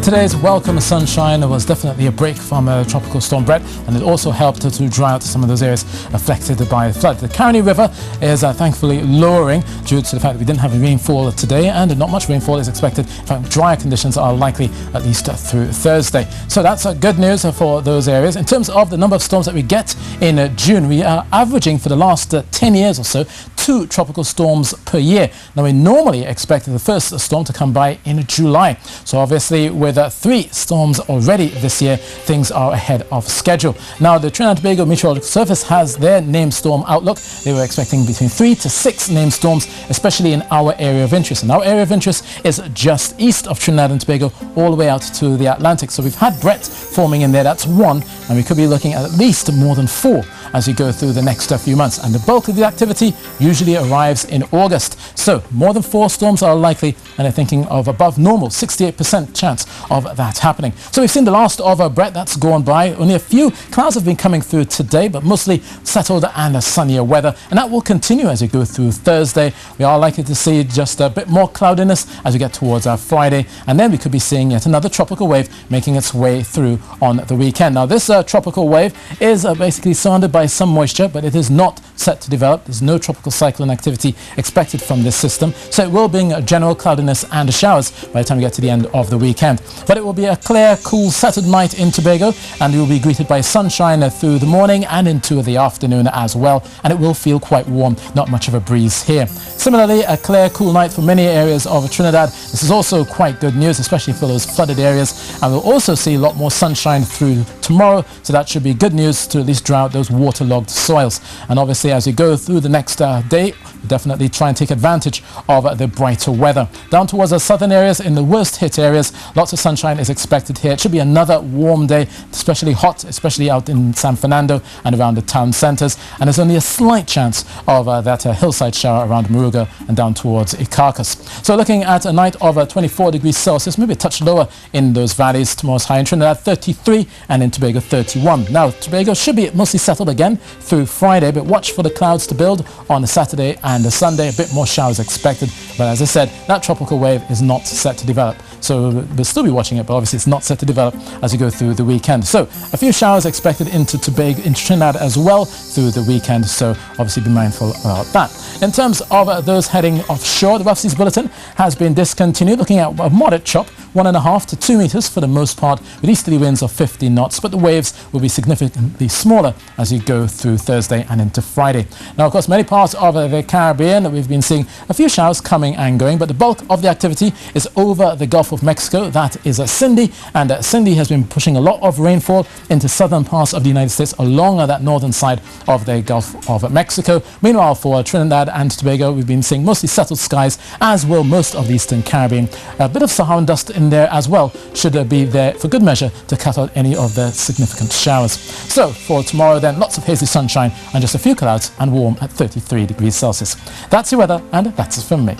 Today's welcome sunshine was definitely a break from Tropical Storm Brett, and it also helped to dry out some of those areas affected by flood. The Caroni River is thankfully lowering due to the fact that we didn't have rainfall today, and not much rainfall is expected. In fact, drier conditions are likely at least through Thursday. So that's good news for those areas. In terms of the number of storms that we get in June, we are averaging for the last 10 years or so 2 tropical storms per year. Now, we normally expect the first storm to come by in July. So obviously with 3 storms already this year, things are ahead of schedule. Now, the Trinidad and Tobago Meteorologist Service has their named storm outlook. They were expecting between 3 to 6 named storms, especially in our area of interest. And our area of interest is just east of Trinidad and Tobago, all the way out to the Atlantic. So we've had Brett forming in there, that's 1, and we could be looking at least more than 4 as we go through the next few months. And the bulk of the activity usually arrives in August. So more than 4 storms are likely, and they're thinking of above normal, 68% chance of that happening. So we've seen the last of Brett, that's gone by. Only a few clouds have been coming through today, but mostly settled and sunnier weather. And that will continue as we go through Thursday. We are likely to see just a bit more cloudiness as we get towards our Friday. And then we could be seeing yet another tropical wave making its way through on the weekend. Now, this tropical wave is basically surrounded by some moisture, but it is not set to develop. There's no tropical cyclone activity expected from this system, so it will bring general cloudiness and showers by the time we get to the end of the weekend. But it will be a clear, cool, settled night in Tobago, and we will be greeted by sunshine through the morning and into the afternoon as well, and it will feel quite warm, not much of a breeze here. Similarly, a clear, cool night for many areas of Trinidad. This is also quite good news, especially for those flooded areas, and we'll also see a lot more sunshine through tomorrow, so that should be good news to at least dry out those waterlogged soils. And obviously, as we go through the next day, we'll definitely try and take advantage of the brighter weather. Down towards the southern areas, in the worst hit areas, lots of sunshine is expected here. It should be another warm day, especially hot, especially out in San Fernando and around the town centres. And there's only a slight chance of that hillside shower around Moruga and down towards Icarcus. So looking at a night of 24 degrees Celsius, maybe a touch lower in those valleys. Tomorrow's high in Trinidad 33 and in Tobago 31. Now, Tobago should be mostly settled again through Friday, but watch for the clouds to build on the Saturday and the Sunday. A bit more showers expected, but as I said, that tropical wave is not set to develop. So we'll still be watching it, but obviously it's not set to develop as you go through the weekend. So a few showers expected into Tobago, into Trinidad as well through the weekend. So obviously be mindful about that. In terms of those heading offshore, the Rough Seas Bulletin has been discontinued, looking at a moderate chop, 1.5 to 2 meters for the most part, with easterly winds of 50 knots, but the waves will be significantly smaller as you go through Thursday and into Friday. Now, of course, many parts of the Caribbean, we've been seeing a few showers coming and going, but the bulk of the activity is over the Gulf of Mexico. That is Cindy, and Cindy has been pushing a lot of rainfall into southern parts of the United States along that northern side of the Gulf of Mexico. Meanwhile, for Trinidad and Tobago, we've been seeing mostly settled skies, as will most of the Eastern Caribbean. A bit of Saharan dust in there as well should be there for good measure to cut out any of the significant showers. So for tomorrow then, lots of hazy sunshine and just a few clouds and warm at 33 degrees Celsius. That's your weather, and that's it from me.